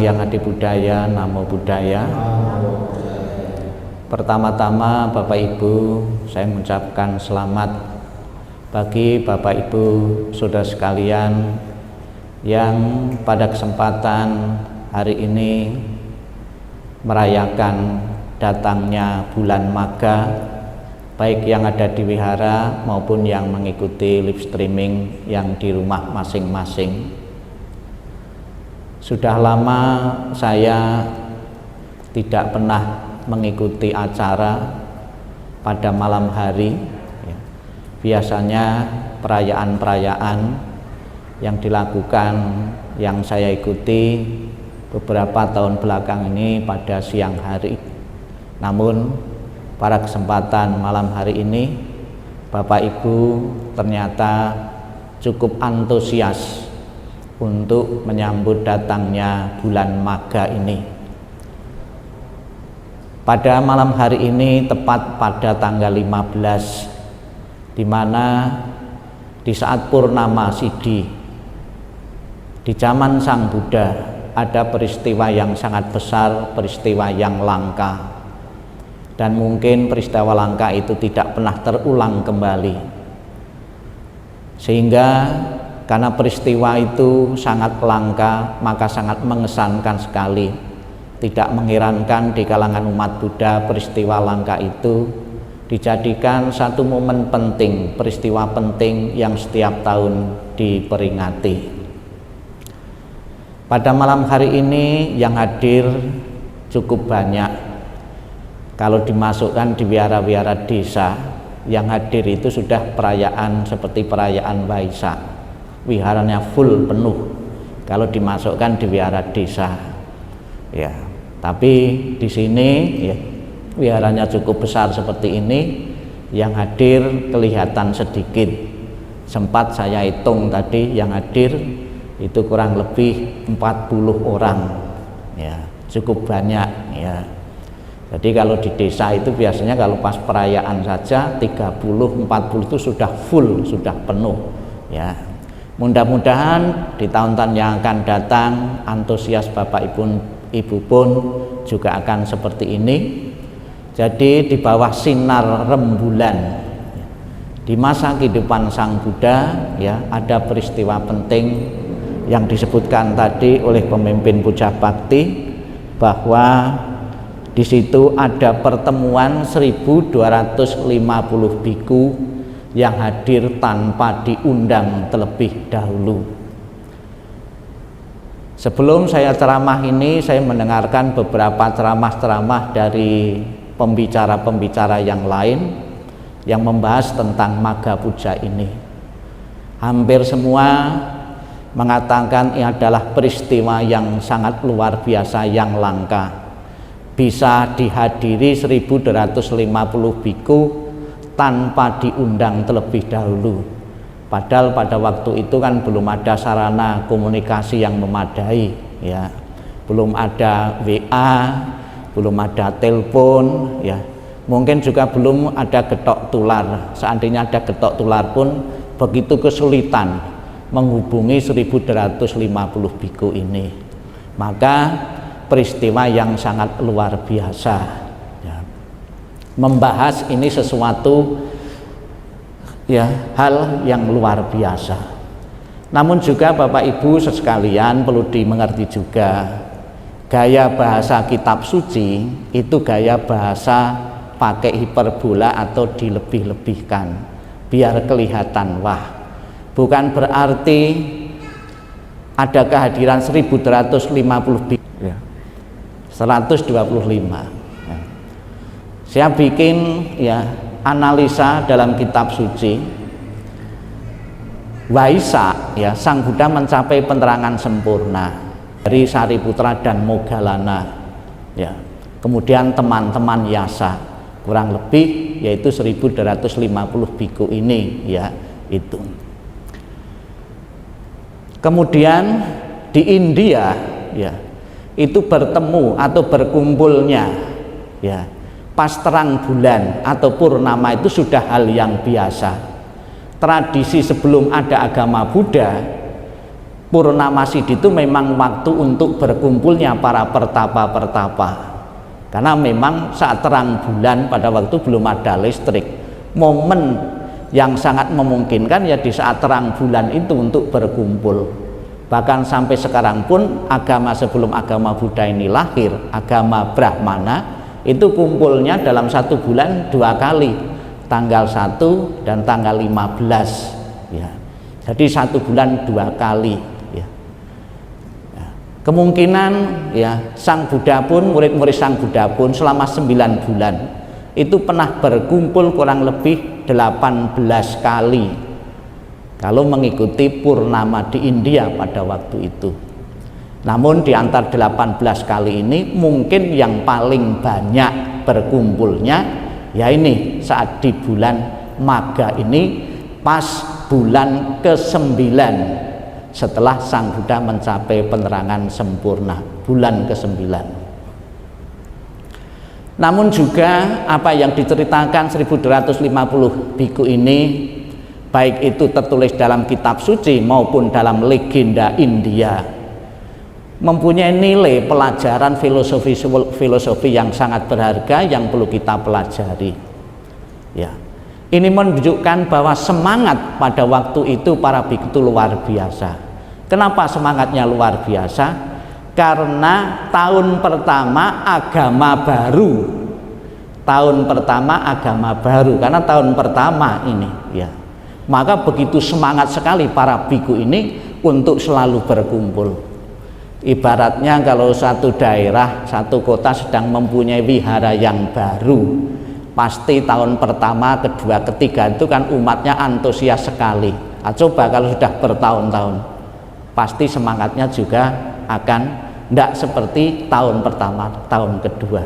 Sang Hyang Adibudaya, Namo Buddhaya. Pertama-tama Bapak Ibu, saya mengucapkan selamat bagi Bapak Ibu saudara sekalian yang pada kesempatan hari ini merayakan datangnya bulan Magha, baik yang ada di wihara maupun yang mengikuti live streaming yang di rumah masing-masing. Sudah lama saya tidak pernah mengikuti acara pada malam hari. Biasanya perayaan-perayaan yang dilakukan, yang saya ikuti beberapa tahun belakang ini pada siang hari. Namun pada kesempatan malam hari ini, Bapak Ibu ternyata cukup antusias untuk menyambut datangnya bulan Magha ini. Pada malam hari ini, tepat pada tanggal 15, di mana di saat purnama Sidhi, di zaman Sang Buddha, ada peristiwa yang sangat besar, peristiwa yang langka, dan mungkin peristiwa langka itu tidak pernah terulang kembali. Sehingga karena peristiwa itu sangat langka, maka sangat mengesankan sekali. Tidak mengherankan di kalangan umat Buddha, peristiwa langka itu dijadikan satu momen penting, peristiwa penting yang setiap tahun diperingati. Pada malam hari ini yang hadir cukup banyak. Kalau dimasukkan di wihara-wihara desa, yang hadir itu sudah perayaan seperti perayaan Waisak. Wiharanya full penuh kalau dimasukkan di wihara desa. Ya, tapi di sini ya, wiharanya cukup besar seperti ini, yang hadir kelihatan sedikit. Sempat saya hitung tadi yang hadir itu kurang lebih 40 orang. Ya, cukup banyak ya. Jadi kalau di desa itu biasanya kalau pas perayaan saja 30-40 itu sudah full, sudah penuh ya. Mudah-mudahan di tahun-tahun yang akan datang antusias Bapak Ibu pun juga akan seperti ini. Jadi di bawah sinar rembulan di masa kehidupan Sang Buddha ya, ada peristiwa penting yang disebutkan tadi oleh pemimpin Puja Bhakti, bahwa di situ ada pertemuan 1250 biku yang hadir tanpa diundang terlebih dahulu. Sebelum saya ceramah ini, saya mendengarkan beberapa ceramah-ceramah dari pembicara-pembicara yang lain yang membahas tentang Magha Puja ini. Hampir semua mengatakan ini adalah peristiwa yang sangat luar biasa, yang langka. Bisa dihadiri 1250 biku tanpa diundang terlebih dahulu. Padahal pada waktu itu kan belum ada sarana komunikasi yang memadai ya. Belum ada WA, belum ada telepon ya. Mungkin juga belum ada getok tular. Seandainya ada getok tular pun begitu kesulitan menghubungi 1250 biku ini. Maka peristiwa yang sangat luar biasa ya. Membahas ini sesuatu ya, hal yang luar biasa. Namun juga Bapak Ibu sekalian perlu dimengerti juga, gaya bahasa kitab suci itu gaya bahasa pakai hiperbola atau dilebih-lebihkan biar kelihatan wah. Bukan berarti ada kehadiran 1250 biku ya. 125 ya. Saya bikin ya analisa dalam kitab suci Waisak ya, Sang Buddha mencapai penerangan sempurna dari Sariputra dan Moggallana ya. Kemudian teman-teman Yasa kurang lebih yaitu 1250 biku ini ya itu. Kemudian di India ya, itu bertemu atau berkumpulnya ya pas terang bulan atau purnama itu sudah hal yang biasa. Tradisi sebelum ada agama Buddha Purnama Sidhi itu memang waktu untuk berkumpulnya para pertapa-pertapa. Karena memang saat terang bulan pada waktu belum ada listrik, momen yang sangat memungkinkan ya di saat terang bulan itu untuk berkumpul. Bahkan sampai sekarang pun agama sebelum agama Buddha ini lahir, agama Brahmana itu kumpulnya dalam satu bulan 2 kali, tanggal 1 dan tanggal 15 ya. Jadi satu bulan 2 kali ya. Kemungkinan ya Sang Buddha pun, murid-murid Sang Buddha pun selama 9 bulan itu pernah berkumpul kurang lebih 18 kali kalau mengikuti purnama di India pada waktu itu. Namun di antara 18 kali ini mungkin yang paling banyak berkumpulnya ya ini saat di bulan Magha ini, pas bulan ke-9 setelah Sang Buddha mencapai penerangan sempurna, bulan ke-9. Namun juga apa yang diceritakan 1250 biku ini, baik itu tertulis dalam kitab suci maupun dalam legenda India, mempunyai nilai pelajaran filosofi yang sangat berharga yang perlu kita pelajari ya. Ini menunjukkan bahwa semangat pada waktu itu para biku itu luar biasa. Kenapa semangatnya luar biasa? Karena tahun pertama agama baru. Tahun pertama agama baru, karena tahun pertama ini ya. Maka begitu semangat sekali para biku ini untuk selalu berkumpul. Ibaratnya kalau satu daerah, satu kota sedang mempunyai wihara yang baru, pasti tahun pertama, kedua, ketiga itu kan umatnya antusias sekali. Coba kalau sudah bertahun-tahun, pasti semangatnya juga akan tidak seperti tahun pertama, tahun kedua.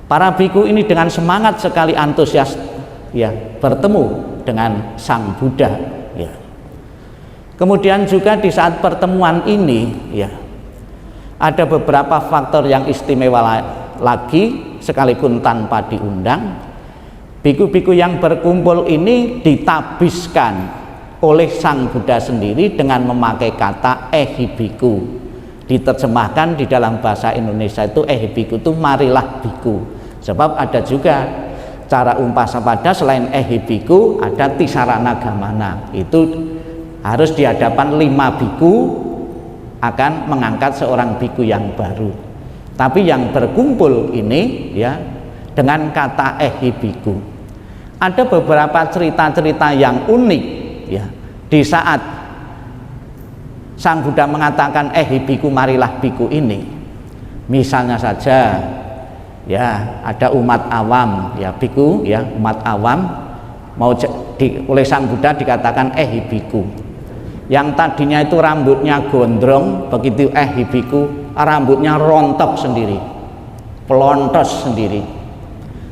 Para biku ini dengan semangat sekali antusias ya bertemu dengan Sang Buddha ya. Kemudian juga di saat pertemuan ini ya ada beberapa faktor yang istimewa lagi, sekalipun tanpa diundang. Biku-biku yang berkumpul ini ditabiskan oleh Sang Buddha sendiri dengan memakai kata ehibiku. Diterjemahkan di dalam bahasa Indonesia itu ehibiku itu marilah biku. Sebab ada juga cara umpasapada selain ehibiku ada tisarana gamana. Itu harus di hadapan 5 biku akan mengangkat seorang biku yang baru. Tapi yang berkumpul ini ya dengan kata ehibiku. Ada beberapa cerita-cerita yang unik ya. Di saat Sang Buddha mengatakan ehibiku marilah biku ini, misalnya saja ya ada umat awam ya biku ya, umat awam mau oleh Sang Buddha dikatakan ehibiku. Yang tadinya itu rambutnya gondrong, begitu ehibiku rambutnya rontok sendiri, pelontos sendiri.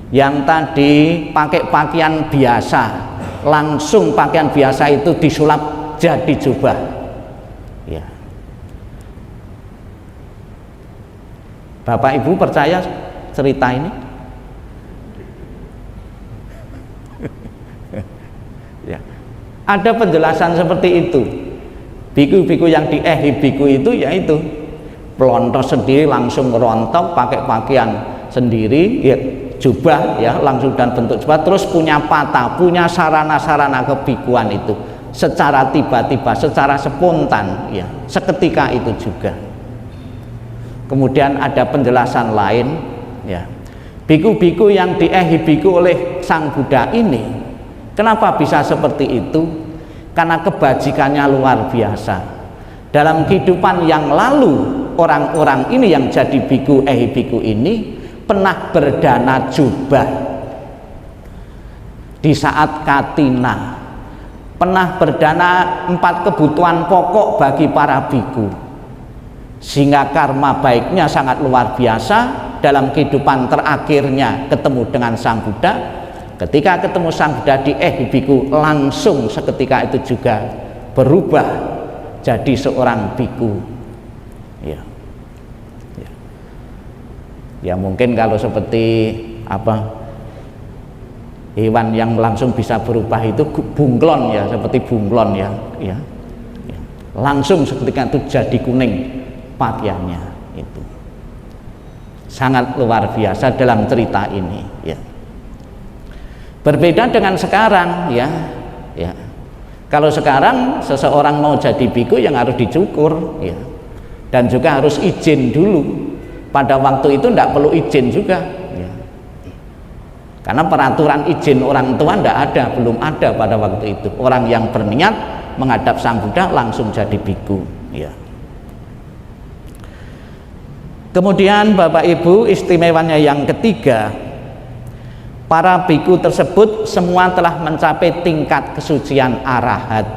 Yang tadi pakai pakaian biasa, langsung pakaian biasa itu disulap jadi jubah ya. Bapak Ibu percaya cerita ini? Ya. Ada penjelasan seperti itu. Biku-biku yang di ehibiku itu yaitu pelontos sendiri, langsung rontok, pakai pakaian sendiri ya, jubah ya, langsung dan bentuk jubah, terus punya patah, punya sarana-sarana kebikuan itu secara tiba-tiba, secara spontan ya, seketika itu juga. Kemudian ada penjelasan lain ya, biku-biku yang di ehibiku oleh Sang Buddha ini kenapa bisa seperti itu? Karena kebajikannya luar biasa. Dalam kehidupan yang lalu, orang-orang ini yang jadi biku ehibiku ini pernah berdana jubah di saat katina, pernah berdana 4 kebutuhan pokok bagi para biku, sehingga karma baiknya sangat luar biasa. Dalam kehidupan terakhirnya ketemu dengan Sang Buddha, ketika ketemu Sang Buddha di ehibiku, langsung seketika itu juga berubah jadi seorang biku ya. Ya. Ya mungkin kalau seperti apa hewan yang langsung bisa berubah itu bunglon ya, seperti bunglon ya, ya. Ya. langsung seketika itu jadi kuning pakaiannya. Itu sangat luar biasa dalam cerita ini ya. Berbeda dengan sekarang ya. Kalau sekarang seseorang mau jadi biku yang harus dicukur ya, dan juga harus izin dulu. Pada waktu itu tidak perlu izin juga ya. Karena peraturan izin orang tua tidak ada, belum ada pada waktu itu. Orang yang berniat menghadap Sang Buddha langsung jadi biku ya. Kemudian Bapak Ibu, istimewanya yang ketiga, para biku tersebut semua telah mencapai tingkat kesucian arahat.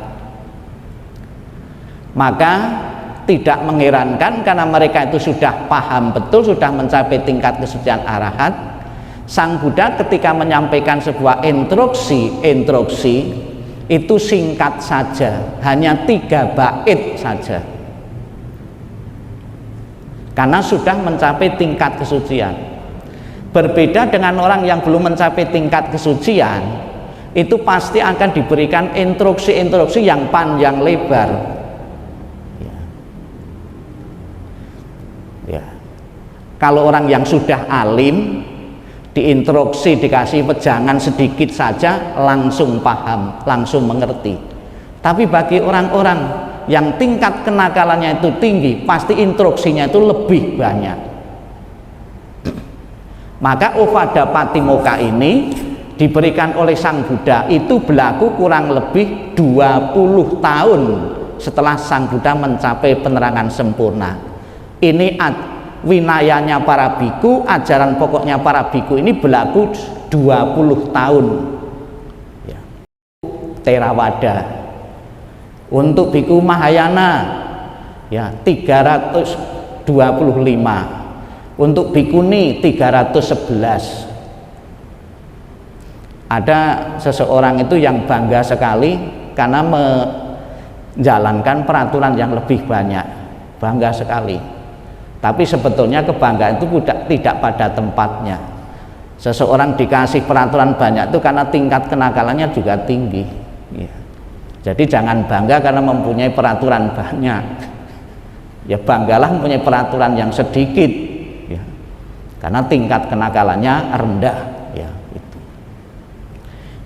Maka tidak mengherankan karena mereka itu sudah paham betul, sudah mencapai tingkat kesucian arahat. Sang Buddha ketika menyampaikan sebuah instruksi itu singkat saja, hanya 3 bait saja. Karena sudah mencapai tingkat kesucian. Berbeda dengan orang yang belum mencapai tingkat kesucian, itu pasti akan diberikan instruksi-instruksi yang panjang lebar ya. Kalau orang yang sudah alim, diinstruksi, dikasih pejangan sedikit saja langsung paham, langsung mengerti. Tapi bagi orang-orang yang tingkat kenakalannya itu tinggi, pasti instruksinya itu lebih banyak. Maka Ovada Patimokkha ini diberikan oleh Sang Buddha itu berlaku kurang lebih 20 tahun setelah Sang Buddha mencapai penerangan sempurna. Ini winayanya para biku, ajaran pokoknya para biku ini berlaku 20 tahun ya. Theravada. Untuk biku Mahayana ya 325. Untuk bikuni 311. Ada seseorang itu yang bangga sekali karena menjalankan peraturan yang lebih banyak, bangga sekali. Tapi sebetulnya kebanggaan itu tidak pada tempatnya. Seseorang dikasih peraturan banyak itu karena tingkat kenakalannya juga tinggi ya. Jadi jangan bangga karena mempunyai peraturan banyak ya, banggalah mempunyai peraturan yang sedikit ya, karena tingkat kenakalannya rendah ya. Itu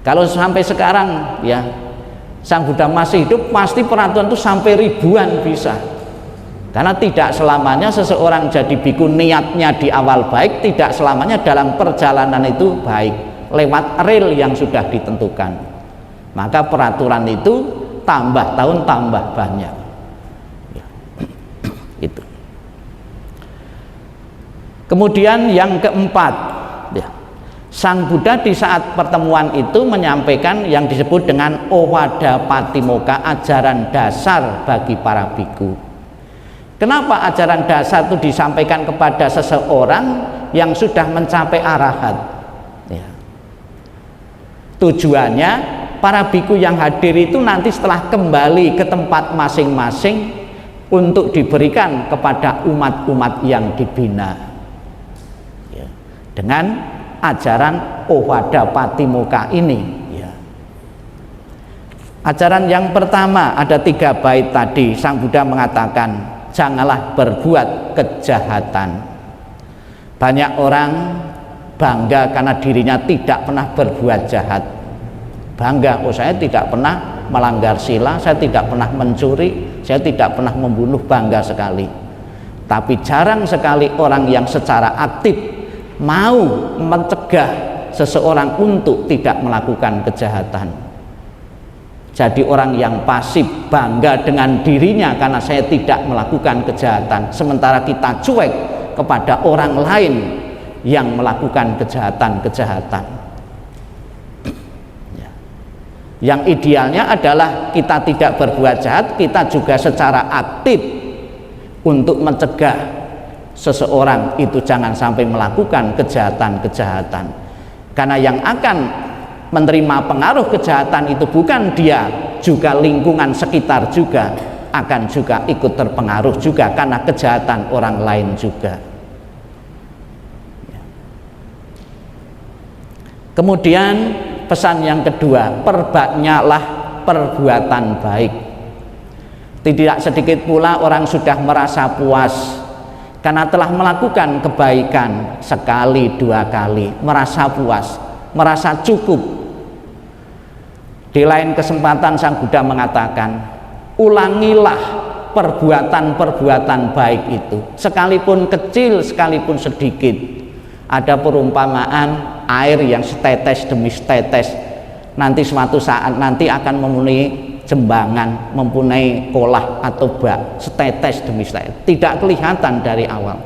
kalau sampai sekarang ya Sang Buddha masih hidup, pasti peraturan itu sampai ribuan bisa. Karena tidak selamanya seseorang jadi biku niatnya di awal baik, tidak selamanya dalam perjalanan itu baik lewat rel yang sudah ditentukan. Maka peraturan itu tambah tahun tambah banyak ya. Itu. Kemudian yang keempat ya, Sang Buddha di saat pertemuan itu menyampaikan yang disebut dengan Ovada Patimokkha, ajaran dasar bagi para biku. Kenapa ajaran dasar itu disampaikan kepada seseorang yang sudah mencapai arahat ya. Tujuannya para biku yang hadir itu nanti setelah kembali ke tempat masing-masing untuk diberikan kepada umat-umat yang dibina ya, dengan ajaran Ovada Patimokkha ini ya. Ajaran yang pertama ada 3 bait tadi. Sang Buddha mengatakan janganlah berbuat kejahatan. Banyak orang bangga karena dirinya tidak pernah berbuat jahat. Bangga, oh saya tidak pernah melanggar sila, saya tidak pernah mencuri, saya tidak pernah membunuh, bangga sekali. Tapi jarang sekali orang yang secara aktif mau mencegah seseorang untuk tidak melakukan kejahatan. Jadi orang yang pasif bangga dengan dirinya karena saya tidak melakukan kejahatan, sementara kita cuek kepada orang lain yang melakukan kejahatan-kejahatan. Yang idealnya adalah kita tidak berbuat jahat, kita juga secara aktif untuk mencegah seseorang itu jangan sampai melakukan kejahatan-kejahatan. Karena yang akan menerima pengaruh kejahatan itu bukan dia, juga lingkungan sekitar juga akan juga ikut terpengaruh juga karena kejahatan orang lain juga. Kemudian pesan yang kedua, perbanyaklah perbuatan baik. Tidak sedikit pula orang sudah merasa puas karena telah melakukan kebaikan sekali, dua kali, merasa puas, merasa cukup. Di lain kesempatan Sang Buddha mengatakan, ulangilah perbuatan-perbuatan baik itu, sekalipun kecil, sekalipun sedikit. Ada perumpamaan air yang setetes demi setetes, nanti suatu saat nanti akan memenuhi jembangan, mempunyai kolah atau bak, setetes demi setetes, tidak kelihatan dari awal.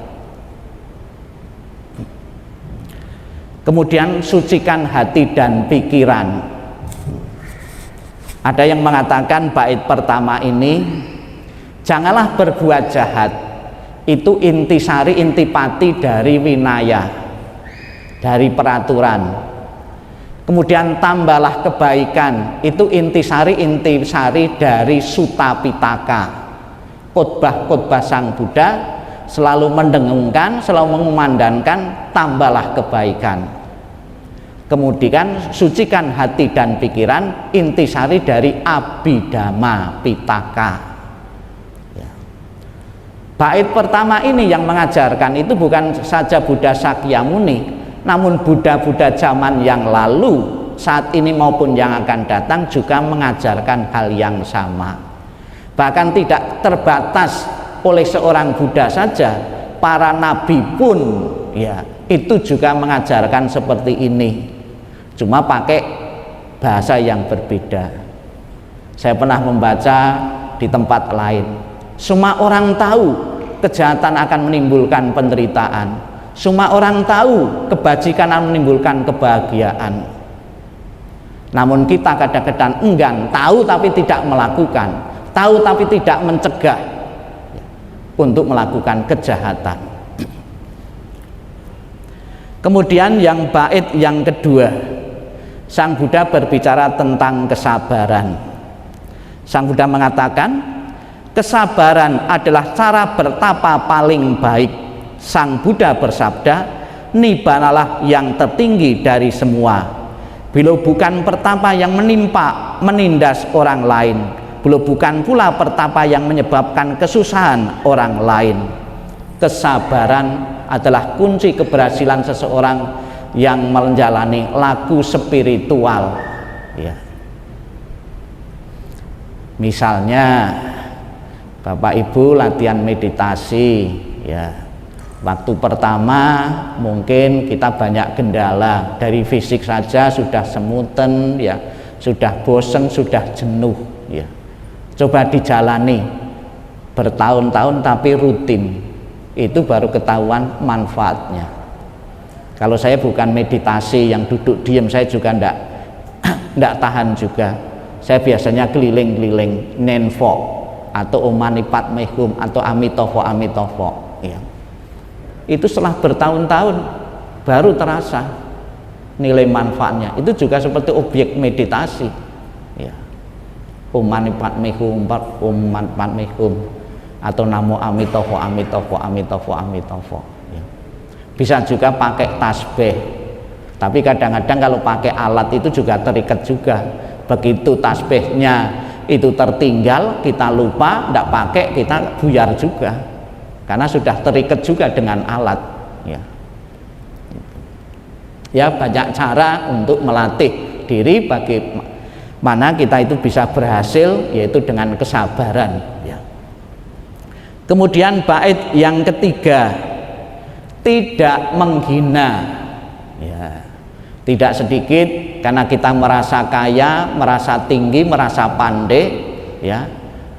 Kemudian sucikan hati dan pikiran. Ada yang mengatakan bait pertama ini, janganlah berbuat jahat, itu intisari, intipati dari winaya, dari peraturan. Kemudian tambahlah kebaikan, itu intisari dari Sutta Pitaka. Khotbah-khotbah Sang Buddha selalu mendengungkan, selalu mengumandangkan tambahlah kebaikan. Kemudian sucikan hati dan pikiran, intisari dari Abhidhamma Pitaka. Ya. Bait pertama ini yang mengajarkan itu bukan saja Buddha Sakyamuni, namun Buddha-Buddha zaman yang lalu, saat ini maupun yang akan datang juga mengajarkan hal yang sama. Bahkan tidak terbatas oleh seorang Buddha saja, para nabi pun ya itu juga mengajarkan seperti ini, cuma pakai bahasa yang berbeda. Saya pernah membaca di tempat lain, semua orang tahu kejahatan akan menimbulkan penderitaan, semua orang tahu kebajikan akan menimbulkan kebahagiaan, namun kita kadang-kadang enggan, tahu tapi tidak melakukan, tahu tapi tidak mencegah untuk melakukan kejahatan. Kemudian yang bait yang kedua, Sang Buddha berbicara tentang kesabaran. Sang Buddha mengatakan, kesabaran adalah cara bertapa paling baik. Sang Buddha bersabda, nibbanalah yang tertinggi dari semua. Bila bukan pertapa yang menindas orang lain, bila bukan pula pertapa yang menyebabkan kesusahan orang lain. Kesabaran adalah kunci keberhasilan seseorang yang menjalani laku spiritual. Ya. Misalnya Bapak Ibu latihan meditasi, ya. Waktu pertama mungkin kita banyak kendala, dari fisik saja sudah semutan, ya, sudah bosan, sudah jenuh, ya. Coba dijalani bertahun-tahun tapi rutin, itu baru ketahuan manfaatnya. Kalau saya bukan meditasi yang duduk diam, saya juga ndak tahan juga. Saya biasanya keliling-keliling nenfo atau Om Mani Padme Hum atau Amitofo Amitofo, ya. Itu setelah bertahun-tahun baru terasa nilai manfaatnya. Itu juga seperti objek meditasi, ya. Om Mani Padme Hum, Om Mani Padme Hum, atau Namo Amitofo Amitofo Amitofo Amitofo, ya. Bisa juga pakai tasbih, tapi kadang-kadang kalau pakai alat itu juga terikat juga. Begitu tasbihnya itu tertinggal, kita lupa, tidak pakai, kita buyar juga, karena sudah terikat juga dengan alat, ya. Ya, banyak cara untuk melatih diri bagaimana kita itu bisa berhasil, yaitu dengan kesabaran, ya. Kemudian bait yang ketiga, tidak menghina, ya. Tidak sedikit karena kita merasa kaya, merasa tinggi, merasa pandai, ya,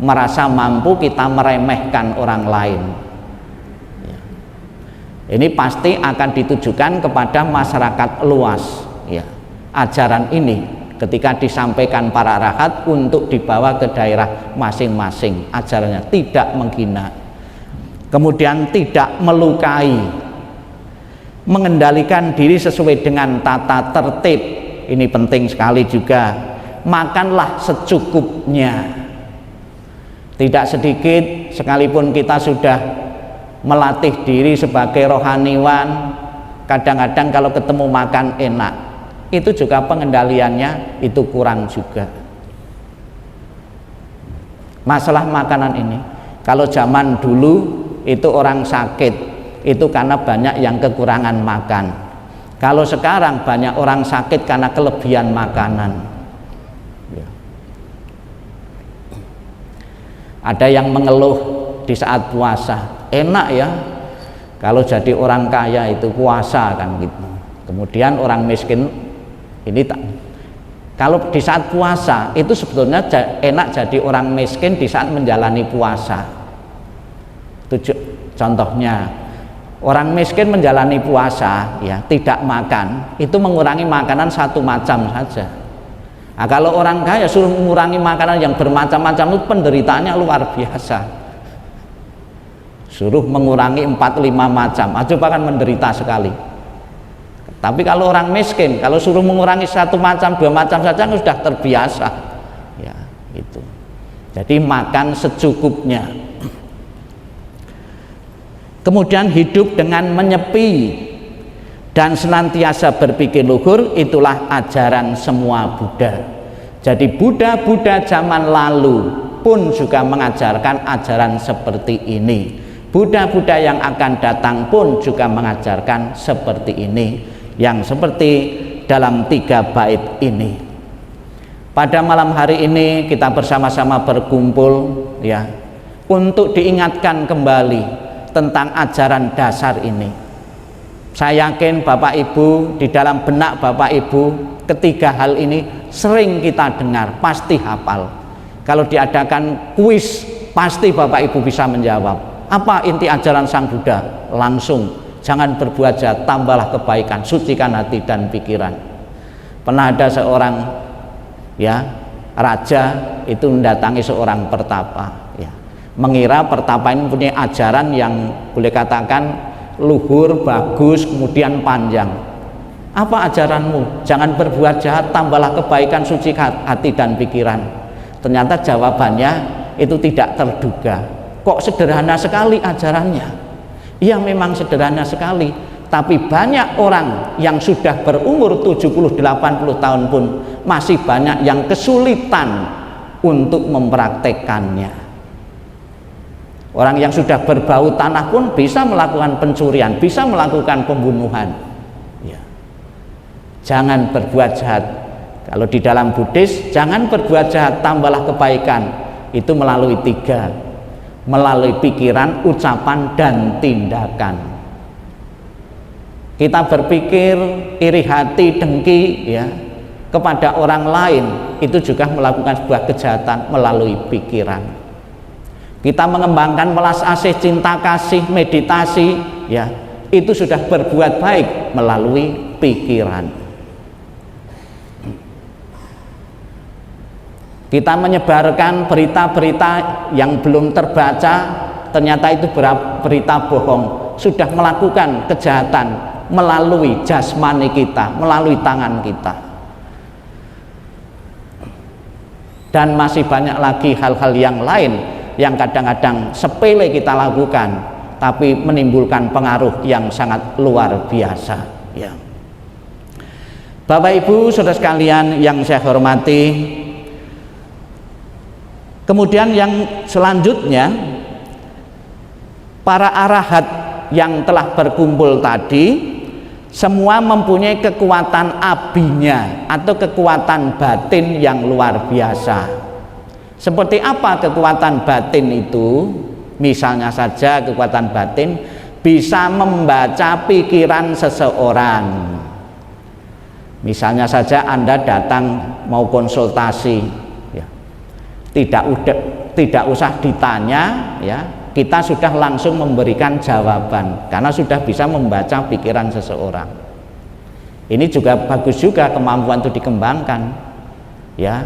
merasa mampu, kita meremehkan orang lain, ya. Ini pasti akan ditujukan kepada masyarakat luas, ya. Ajaran ini ketika disampaikan para arahat untuk dibawa ke daerah masing-masing, ajarannya tidak menghina. Kemudian tidak melukai, mengendalikan diri sesuai dengan tata tertib. Ini penting sekali juga. Makanlah secukupnya. Tidak sedikit, sekalipun kita sudah melatih diri sebagai rohaniwan, kadang-kadang kalau ketemu makan enak, itu juga pengendaliannya itu kurang juga. Masalah makanan ini, kalau zaman dulu itu orang sakit itu karena banyak yang kekurangan makan. Kalau sekarang banyak orang sakit karena kelebihan makanan. Ya. Ada yang mengeluh di saat puasa, enak ya kalau jadi orang kaya itu puasa kan gitu. Kemudian orang miskin ini tak. Kalau di saat puasa itu sebetulnya enak jadi orang miskin di saat menjalani puasa. Contohnya orang miskin menjalani puasa ya tidak makan itu mengurangi makanan satu macam saja. Nah, kalau orang kaya suruh mengurangi makanan yang bermacam-macam itu penderitaannya luar biasa. Suruh mengurangi 4-5 macam, coba kan menderita sekali. Tapi kalau orang miskin, kalau suruh mengurangi satu macam, 2 macam saja sudah terbiasa. Ya, itu. Jadi makan secukupnya. Kemudian hidup dengan menyepi dan senantiasa berpikir luhur, itulah ajaran semua Buddha. Jadi Buddha-Buddha zaman lalu pun juga mengajarkan ajaran seperti ini. Buddha-Buddha yang akan datang pun juga mengajarkan seperti ini, yang seperti dalam 3 bait ini. Pada malam hari ini kita bersama-sama berkumpul ya untuk diingatkan kembali tentang ajaran dasar ini. Saya yakin Bapak Ibu di dalam benak Bapak Ibu ketiga hal ini sering kita dengar, pasti hafal. Kalau diadakan kuis pasti Bapak Ibu bisa menjawab. Apa inti ajaran Sang Buddha? Langsung, jangan berbuat jahat, tambahlah kebaikan, sucikan hati dan pikiran. Pernah ada seorang ya raja itu mendatangi seorang pertapa ya. Mengira pertapa ini punya ajaran yang boleh katakan luhur, bagus, kemudian panjang. Apa ajaranmu? Jangan berbuat jahat, tambahlah kebaikan, sucikan hati dan pikiran. Ternyata jawabannya itu tidak terduga. Kok sederhana sekali ajarannya? Iya memang sederhana sekali, tapi banyak orang yang sudah berumur 70-80 tahun pun masih banyak yang kesulitan untuk mempraktekkannya. Orang yang sudah berbau tanah pun bisa melakukan pencurian, bisa melakukan pembunuhan ya. Jangan berbuat jahat. Kalau di dalam Buddhis, jangan berbuat jahat, tambahlah kebaikan. Itu melalui 3, melalui pikiran, ucapan, dan tindakan. Kita berpikir iri hati, dengki ya kepada orang lain, itu juga melakukan sebuah kejahatan melalui pikiran. Kita mengembangkan welas asih, cinta kasih, meditasi ya, itu sudah berbuat baik melalui pikiran. Kita menyebarkan berita-berita yang belum terbaca, ternyata itu berita bohong, sudah melakukan kejahatan melalui jasmani kita, melalui tangan kita. Dan masih banyak lagi hal-hal yang lain yang kadang-kadang sepele kita lakukan, tapi menimbulkan pengaruh yang sangat luar biasa ya. Bapak Ibu saudara sekalian yang saya hormati, kemudian yang selanjutnya, para arahat yang telah berkumpul tadi semua mempunyai kekuatan abinya atau kekuatan batin yang luar biasa. Seperti apa kekuatan batin itu? Misalnya saja kekuatan batin bisa membaca pikiran seseorang. Misalnya saja Anda datang mau konsultasi ya. Tidak usah ditanya ya, kita sudah langsung memberikan jawaban karena sudah bisa membaca pikiran seseorang. Ini juga bagus juga kemampuan itu dikembangkan ya.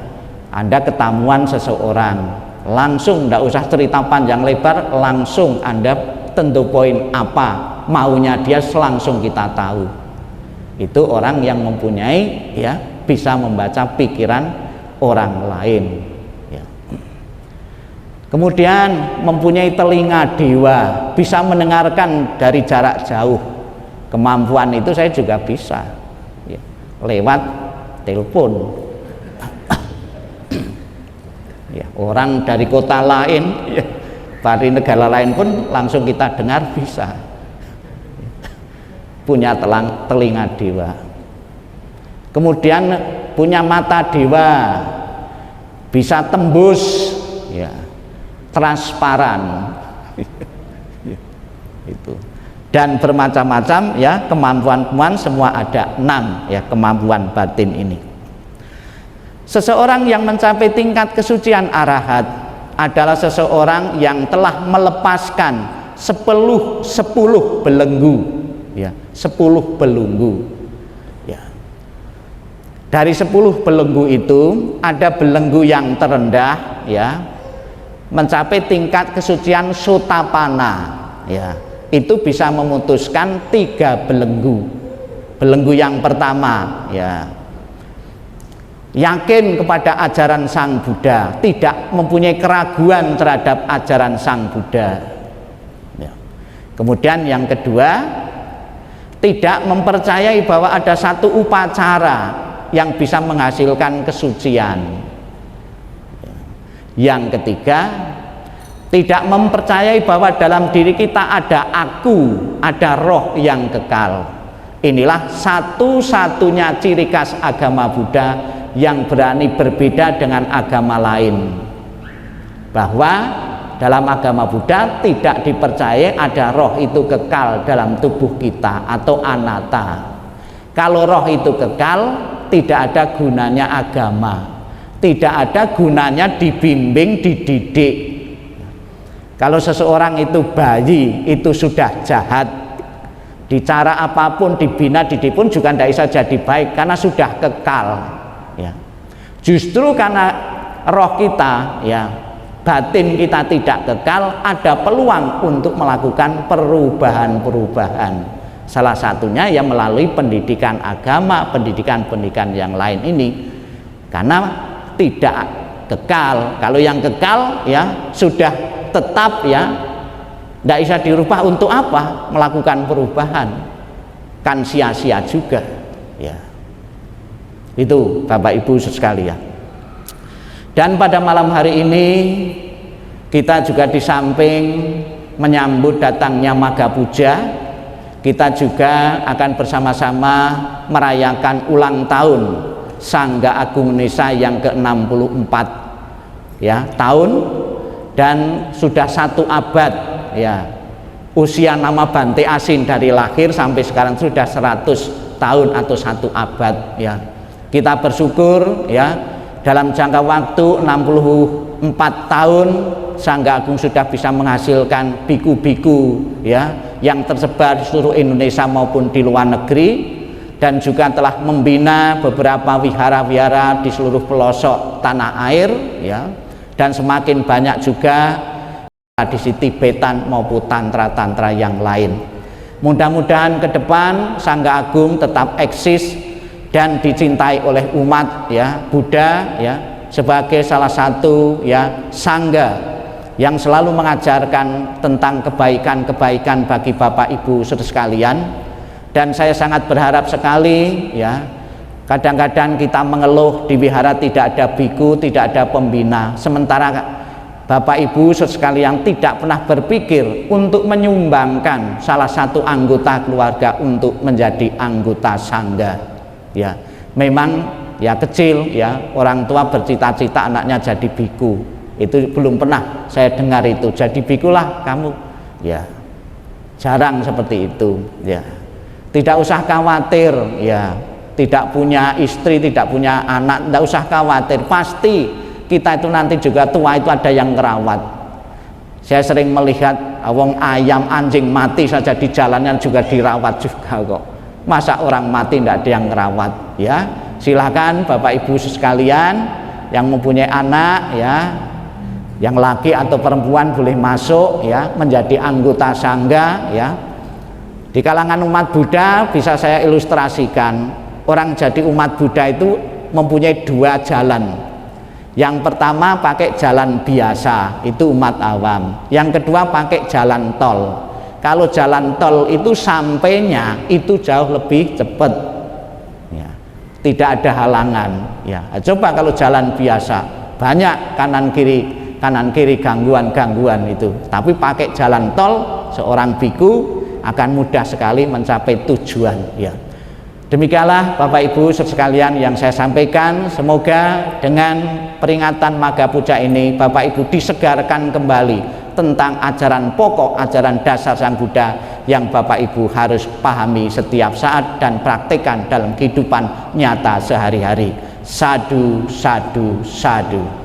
Anda ketemuan seseorang langsung, tidak usah cerita panjang lebar, langsung Anda tentu poin apa maunya dia, langsung kita tahu. Itu orang yang mempunyai ya, bisa membaca pikiran orang lain. Kemudian mempunyai telinga dewa, bisa mendengarkan dari jarak jauh. Kemampuan itu saya juga bisa ya, lewat telepon ya, orang dari kota lain ya, dari negara lain pun langsung kita dengar bisa, punya telinga dewa, kemudian punya mata dewa, bisa tembus ya, transparan itu, dan bermacam-macam ya, kemampuan semua ada 6 ya, kemampuan batin ini. Seseorang yang mencapai tingkat kesucian arahat adalah seseorang yang telah melepaskan 10 belenggu ya, 10 belenggu ya. Dari 10 belenggu itu ada belenggu yang terendah ya, mencapai tingkat kesucian Sotapana ya, itu bisa memutuskan 3 belenggu. Belenggu yang pertama ya, yakin kepada ajaran Sang Buddha, tidak mempunyai keraguan terhadap ajaran Sang Buddha ya. Kemudian yang kedua, tidak mempercayai bahwa ada satu upacara yang bisa menghasilkan kesucian. Yang ketiga, tidak mempercayai bahwa dalam diri kita ada aku, ada roh yang kekal. Inilah satu-satunya ciri khas agama Buddha yang berani berbeda dengan agama lain, bahwa dalam agama Buddha tidak dipercayai ada roh itu kekal dalam tubuh kita atau anatta. Kalau roh itu kekal, tidak ada gunanya agama, tidak ada gunanya dibimbing, dididik. Kalau seseorang itu bayi, itu sudah jahat, dicara apapun, dibina, didik pun juga tidak bisa jadi baik karena sudah kekal ya. Justru karena roh kita ya, batin kita tidak kekal, ada peluang untuk melakukan perubahan-perubahan. Salah satunya ya melalui pendidikan agama, pendidikan yang lain ini, karena tidak kekal. Kalau yang kekal ya sudah tetap ya, tidak bisa dirubah. Untuk apa melakukan perubahan? Kan sia-sia juga ya. Itu Bapak Ibu sekalian. Dan pada malam hari ini kita juga di samping menyambut datangnya Magha Puja, kita juga akan bersama-sama merayakan ulang tahun Sangga Agung Indonesia yang ke-64 ya, tahun, dan sudah 1 abad ya, usia nama Bante Asin dari lahir sampai sekarang sudah 100 tahun atau 1 abad ya. Kita bersyukur ya, dalam jangka waktu 64 tahun Sangga Agung sudah bisa menghasilkan biku-biku ya, yang tersebar di seluruh Indonesia maupun di luar negeri, dan juga telah membina beberapa wihara-wihara di seluruh pelosok tanah air ya, dan semakin banyak juga tradisi Tibetan maupun tantra-tantra yang lain. Mudah-mudahan ke depan Sangga Agung tetap eksis dan dicintai oleh umat ya Buddha ya, sebagai salah satu ya sangga yang selalu mengajarkan tentang kebaikan-kebaikan bagi Bapak Ibu saudara sekalian. Dan saya sangat berharap sekali ya, kadang-kadang kita mengeluh di wihara tidak ada biku, tidak ada pembina, sementara Bapak Ibu saudara sekalian tidak pernah berpikir untuk menyumbangkan salah satu anggota keluarga untuk menjadi anggota sangga ya. Memang ya kecil ya, orang tua bercita-cita anaknya jadi biku, itu belum pernah saya dengar itu jadi bikulah kamu ya, jarang seperti itu ya. Tidak usah khawatir ya, tidak punya istri, tidak punya anak, tidak usah khawatir, pasti kita itu nanti juga tua itu ada yang merawat. Saya sering melihat wong ayam, anjing mati saja di jalanan juga dirawat juga kok, masa orang mati tidak ada yang merawat ya. Silakan Bapak Ibu sekalian yang mempunyai anak ya, yang laki atau perempuan boleh masuk ya, menjadi anggota sangga ya. Di kalangan umat Buddha bisa saya ilustrasikan, orang jadi umat Buddha itu mempunyai 2 jalan. Yang pertama pakai jalan biasa, itu umat awam. Yang kedua pakai jalan tol. Kalau jalan tol itu sampainya itu jauh lebih cepat ya, tidak ada halangan ya. Coba kalau jalan biasa banyak kanan kiri gangguan itu, tapi pakai jalan tol seorang biku akan mudah sekali mencapai tujuan ya. Demikianlah Bapak Ibu sekalian yang saya sampaikan. Semoga dengan peringatan Maga Puja ini Bapak Ibu disegarkan kembali tentang ajaran pokok, ajaran dasar Sang Buddha yang Bapak Ibu harus pahami setiap saat dan praktekkan dalam kehidupan nyata sehari-hari. Sadu, sadu, sadu.